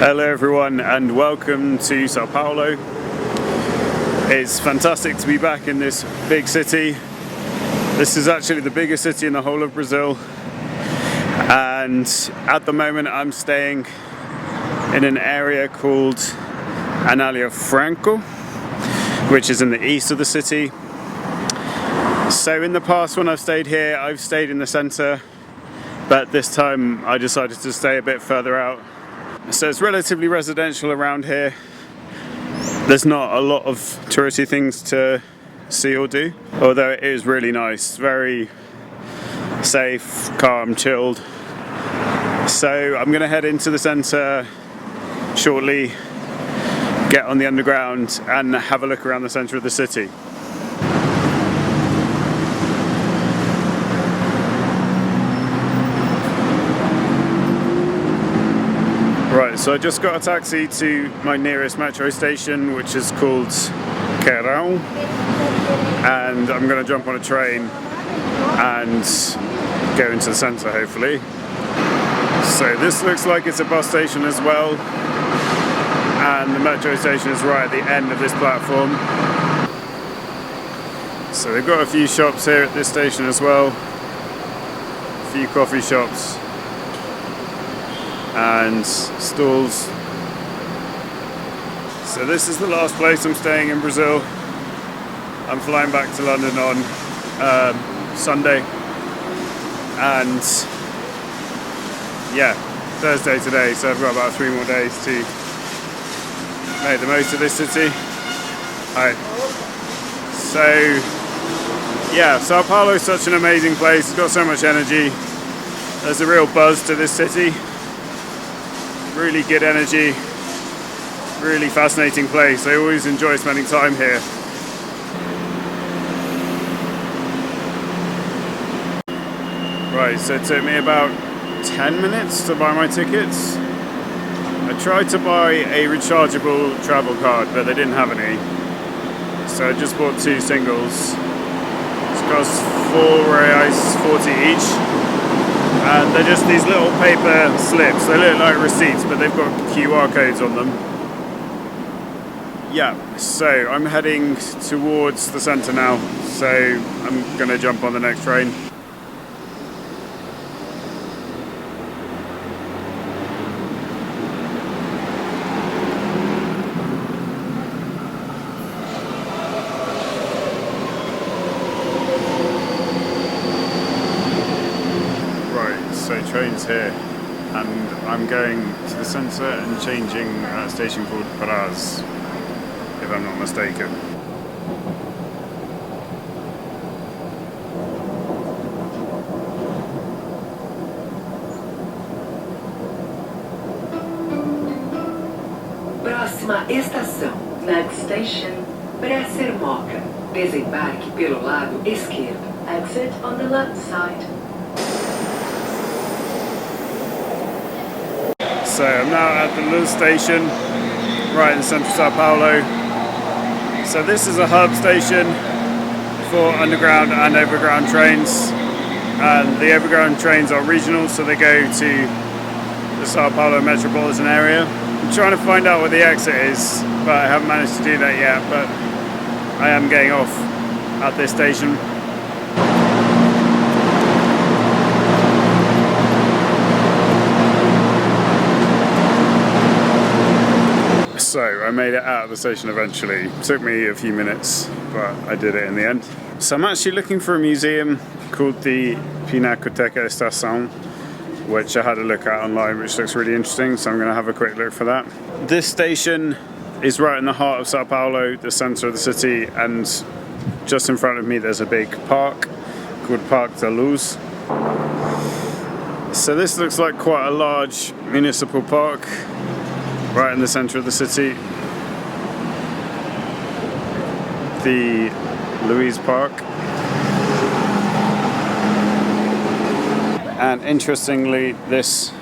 Hello everyone and welcome to Sao Paulo. It's fantastic to be back in this big city. This is actually the biggest city in the whole of Brazil, and at the moment I'm staying in an area called Analia Franco, which is in the east of the city. So in the past when I've stayed here, I've stayed in the centre, but this time I decided to stay a bit further out. So it's relatively residential around here. There's not a lot of touristy things to see or do, although it is really nice, very safe, calm, chilled. So I'm going to head into the centre shortly, get on the underground and have a look around the centre of the city. Right, so I just got a taxi to my nearest metro station, which is called Amaral, and I'm going to jump on a train and go into the centre hopefully. So this looks like it's a bus station as well, and the metro station is right at the end of this platform. So they've got a few shops here at this station as well, a few coffee shops and stalls. So this is the last place I'm staying in Brazil. I'm flying back to London on Sunday, and yeah, Thursday today, so I've got about 3 more days to make the most of this city. Alright, so yeah, Sao Paulo is such an amazing place. It's got so much energy. There's a real buzz to this city. Really good energy, really fascinating place. I always enjoy spending time here. Right, so it took me about 10 minutes to buy my tickets. I tried to buy a rechargeable travel card, but they didn't have any. So I just bought 2 singles. It costs R$4.40 each. And they're just these little paper slips. They look like receipts, but they've got QR codes on them. Yeah, so I'm heading towards the centre now, so I'm going to jump on the next train. So train's here, and I'm going to the centre and changing at a station called Paras, if I'm not mistaken. Próxima estação. Next station, Sermoca. Desembarque pelo lado esquerdo. Exit on the left side. So I'm now at the Luz station, right in central Sao Paulo. So this is a hub station for underground and overground trains. And the overground trains are regional, so they go to the Sao Paulo metropolitan area. I'm trying to find out where the exit is, but I haven't managed to do that yet. But I am getting off at this station. So I made it out of the station eventually. It took me a few minutes, but I did it in the end. So I'm actually looking for a museum called the Pinacotca de São Paulo, which I had a look at online, which looks really interesting, so I'm going to have a quick look for that. This station is right in the heart of Sao Paulo, the centre of the city, and just in front of me there's a big park called Parque da Luz. So this looks like quite a large municipal park, right in the centre of the city. The Louise Park. And interestingly, this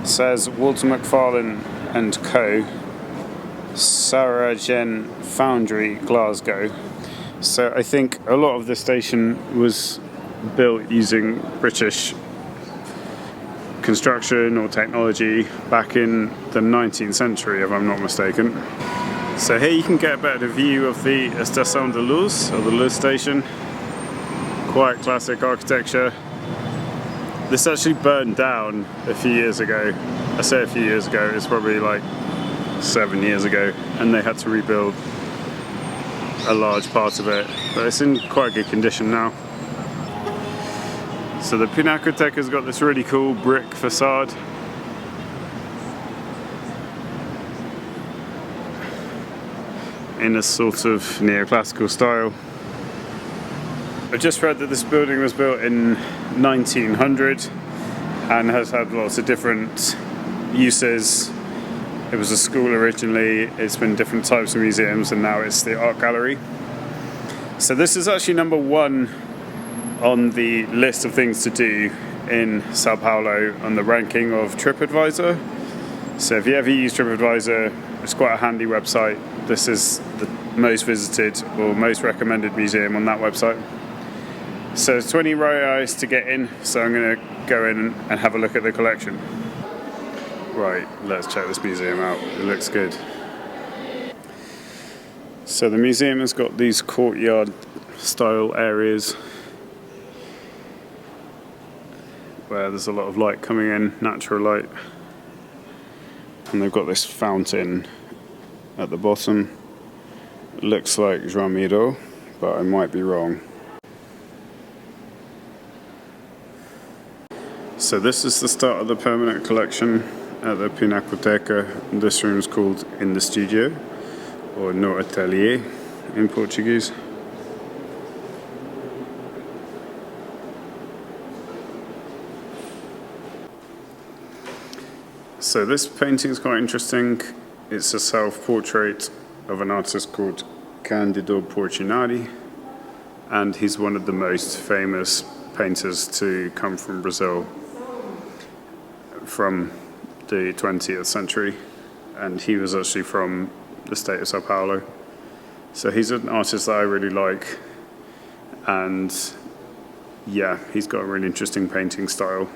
says Walter McFarlane and Co. Sarajen Foundry, Glasgow. So I think a lot of the station was built using British construction or technology back in the 19th century, if I'm not mistaken. So here you can get a better view of the Estação de Luz, or the Luz station. Quite classic architecture. This actually burned down a few years ago. I say a few years ago, it's probably like 7 years ago, and they had to rebuild a large part of it, but it's in quite good condition now. So the Pinacoteca's got this really cool brick facade. In a sort of neoclassical style. I just read that this building was built in 1900 and has had lots of different uses. It was a school originally, it's been different types of museums, and now it's the art gallery. So this is actually number 1 on the list of things to do in Sao Paulo on the ranking of Tripadvisor. So if you ever use Tripadvisor, it's quite a handy website. This is the most visited or most recommended museum on that website. So it's 20 reais to get in, so I'm going to go in and have a look at the collection. Right, let's check this museum out. It looks good. So the museum has got these courtyard style areas where there's a lot of light coming in, natural light. And they've got this fountain at the bottom. It looks like João Miro, but I might be wrong. So this is the start of the permanent collection at the Pinacoteca. This room is called In the Studio, or No Atelier in Portuguese. So this painting is quite interesting. It's a self-portrait of an artist called Cândido Portinari, and he's one of the most famous painters to come from Brazil from the 20th century, and he was actually from the state of Sao Paulo. So he's an artist that I really like, and yeah, he's got a really interesting painting style.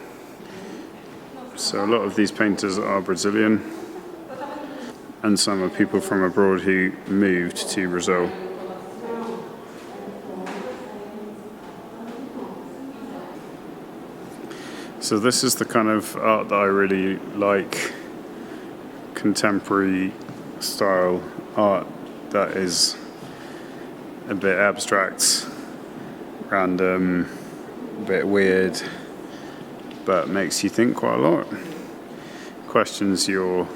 So a lot of these painters are Brazilian, and some are people from abroad who moved to Brazil. So this is the kind of art that I really like, contemporary style art that is a bit abstract, random, a bit weird, but makes you think quite a lot. Questions your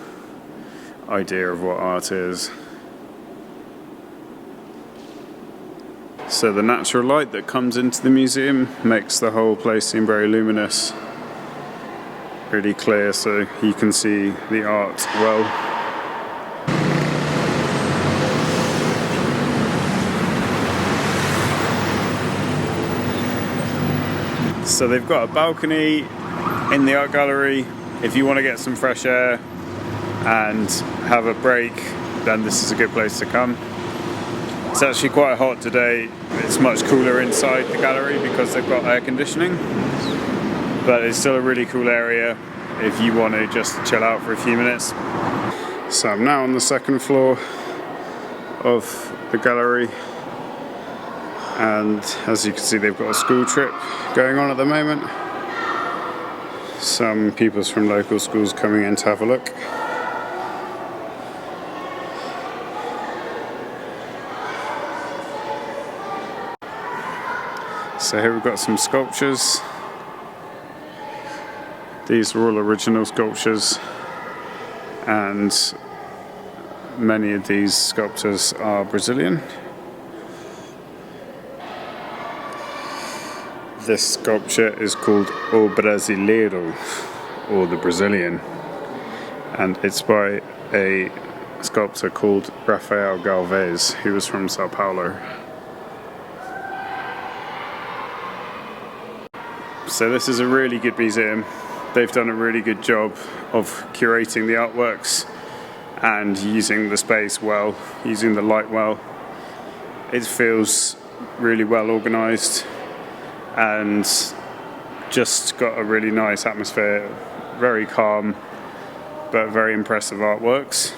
idea of what art is. So the natural light that comes into the museum makes the whole place seem very luminous, really clear, so you can see the art well. So they've got a balcony in the art gallery. If you want to get some fresh air and have a break, then this is a good place to come. It's actually quite hot today. It's much cooler inside the gallery because they've got air conditioning, but it's still a really cool area if you want to just chill out for a few minutes. So I'm now on the second floor of the gallery, and as you can see, they've got a school trip going on at the moment. Some pupils from local schools coming in to have a look. So here we've got some sculptures. These are all original sculptures, and many of these sculptors are Brazilian. This sculpture is called O Brasileiro, or the Brazilian, and it's by a sculptor called Rafael Galvez, who was from Sao Paulo. So this is a really good museum. They've done a really good job of curating the artworks and using the space well, using the light well. It feels really well organized and just got a really nice atmosphere very calm, but very impressive artworks.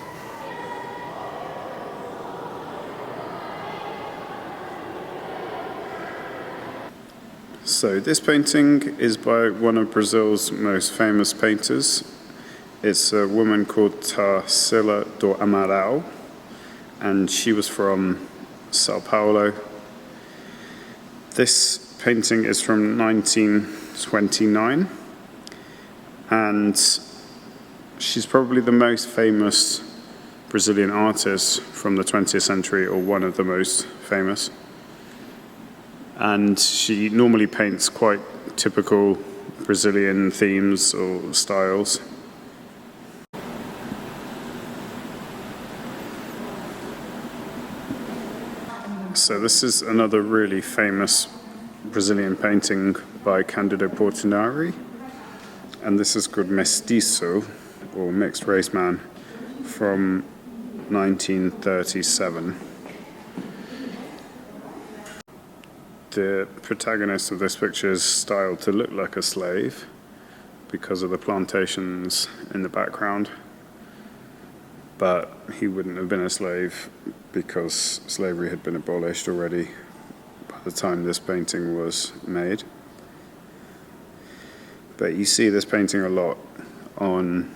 So this painting is by one of Brazil's most famous painters. It's a woman called Tarsila do Amaral, and she was from São Paulo. This painting is from 1929, and she's probably the most famous Brazilian artist from the 20th century, or one of the most famous. And she normally paints quite typical Brazilian themes or styles. So this is another really famous Brazilian painting by Cândido Portinari, and this is called Mestiço, or Mixed Race Man, from 1937. The protagonist of this picture is styled to look like a slave because of the plantations in the background, but he wouldn't have been a slave because slavery had been abolished already by the time this painting was made. But you see this painting a lot on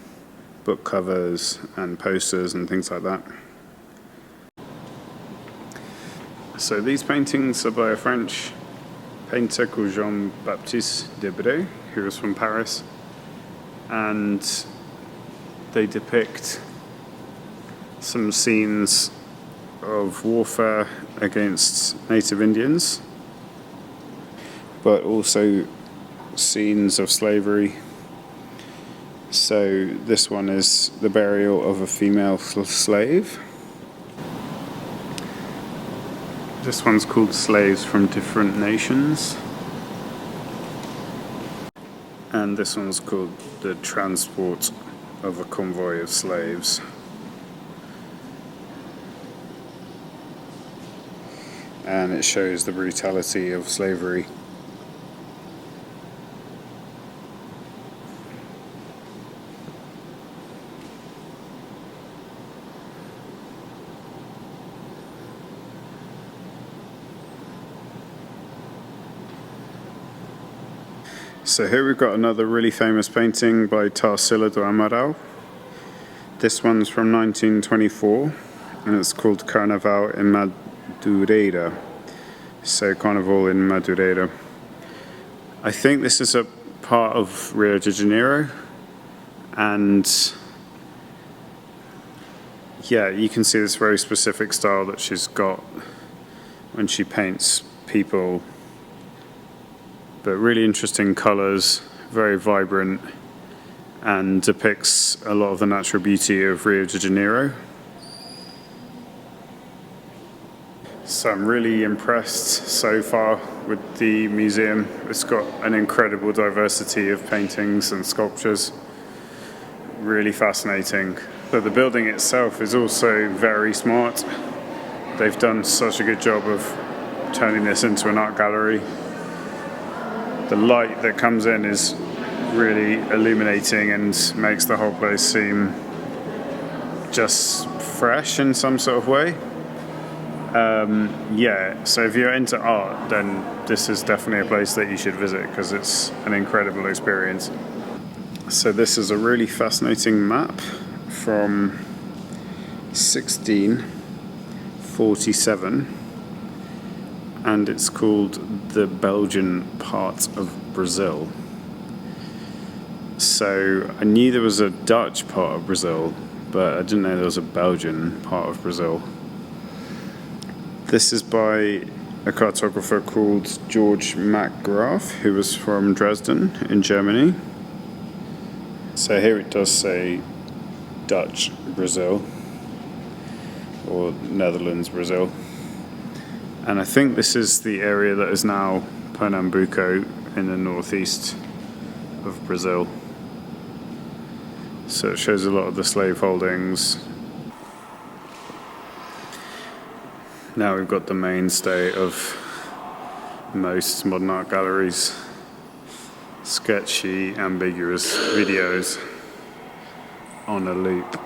book covers and posters and things like that. So these paintings are by a French painter called Jean-Baptiste Debré, who was from Paris, and they depict some scenes of warfare against native Indians, but also scenes of slavery. So this one is the burial of a female slave. This one's called Slaves from Different Nations. And this one's called The Transport of a Convoy of Slaves. And it shows the brutality of slavery. So here we've got another really famous painting by Tarsila do Amaral. This one's from 1924, and it's called Carnaval in Madureira. So Carnival in Madureira. I think this is a part of Rio de Janeiro, and yeah, you can see this very specific style that she's got when she paints people. But really interesting colours, very vibrant, and depicts a lot of the natural beauty of Rio de Janeiro. So I'm really impressed so far with the museum. It's got an incredible diversity of paintings and sculptures. Really fascinating. But the building itself is also very smart. They've done such a good job of turning this into an art gallery. The light that comes in is really illuminating and makes the whole place seem just fresh in some sort of way. Yeah, so if you're into art, then this is definitely a place that you should visit because it's an incredible experience. So this is a really fascinating map from 1647, and it's called the Belgian part of Brazil. So I knew there was a Dutch part of Brazil, but I didn't know there was a Belgian part of Brazil. This is by a cartographer called George McGrath, who was from Dresden in Germany. So here it does say Dutch Brazil, or Netherlands Brazil. And I think this is the area that is now Pernambuco in the northeast of Brazil. So it shows a lot of the slave holdings. Now we've got the mainstay of most modern art galleries. sketchy, ambiguous videos on a loop.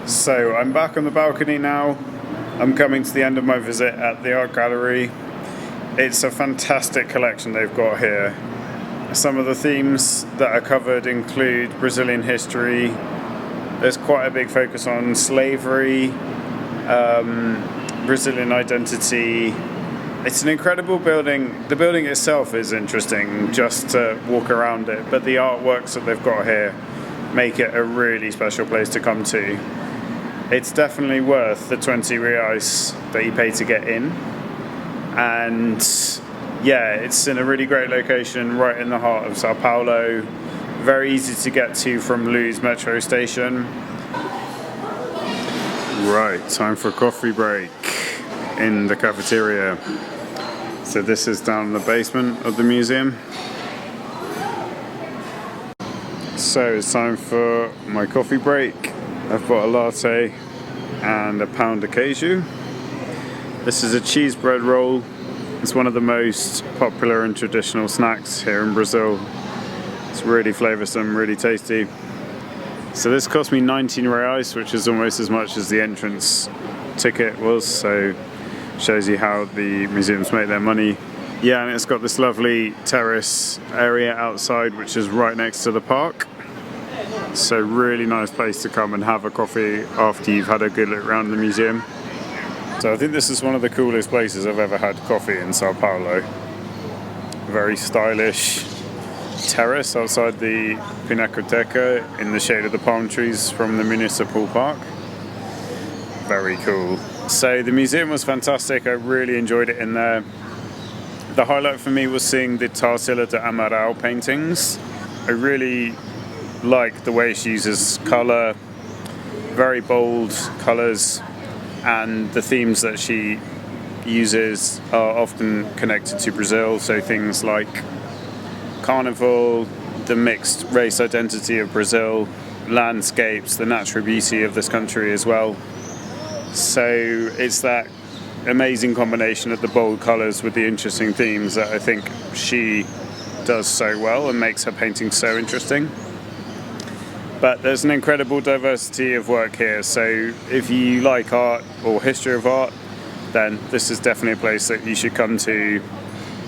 So I'm back on the balcony now. I'm coming to the end of my visit at the art gallery. It's a fantastic collection they've got here. Some of the themes that are covered include Brazilian history. There's quite a big focus on slavery, Brazilian identity. It's an incredible building. The building itself is interesting just to walk around it, but the artworks that they've got here make it a really special place to come to. It's definitely worth the 20 reais that you pay to get in. And yeah, it's in a really great location right in the heart of Sao Paulo. Very easy to get to from Luz metro station. Right, time for a coffee break in the cafeteria. So this is down in the basement of the museum. So it's time for my coffee break. I've got a latte and a pound of caju. This is a cheese bread roll. It's one of the most popular and traditional snacks here in Brazil. It's really flavoursome, really tasty. So this cost me 19 reais, which is almost as much as the entrance ticket was. So shows you how the museums make their money. Yeah, and it's got this lovely terrace area outside, which is right next to the park. So really nice place to come and have a coffee after you've had a good look around the museum. So I think this is one of the coolest places I've ever had coffee in Sao Paulo. Very stylish terrace outside the Pinacotca in the shade of the palm trees from the municipal park. Very cool. So the museum was fantastic. I really enjoyed it in there. The highlight for me was seeing the Tarsila de Amaral paintings. I really like the way she uses colour, very bold colours, and the themes that she uses are often connected to Brazil, so things like carnival, the mixed race identity of Brazil, landscapes, the natural beauty of this country as well. So it's that amazing combination of the bold colours with the interesting themes that I think she does so well and makes her painting so interesting. But there's an incredible diversity of work here, so if you like art or history of art, then this is definitely a place that you should come to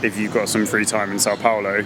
if you've got some free time in Sao Paulo.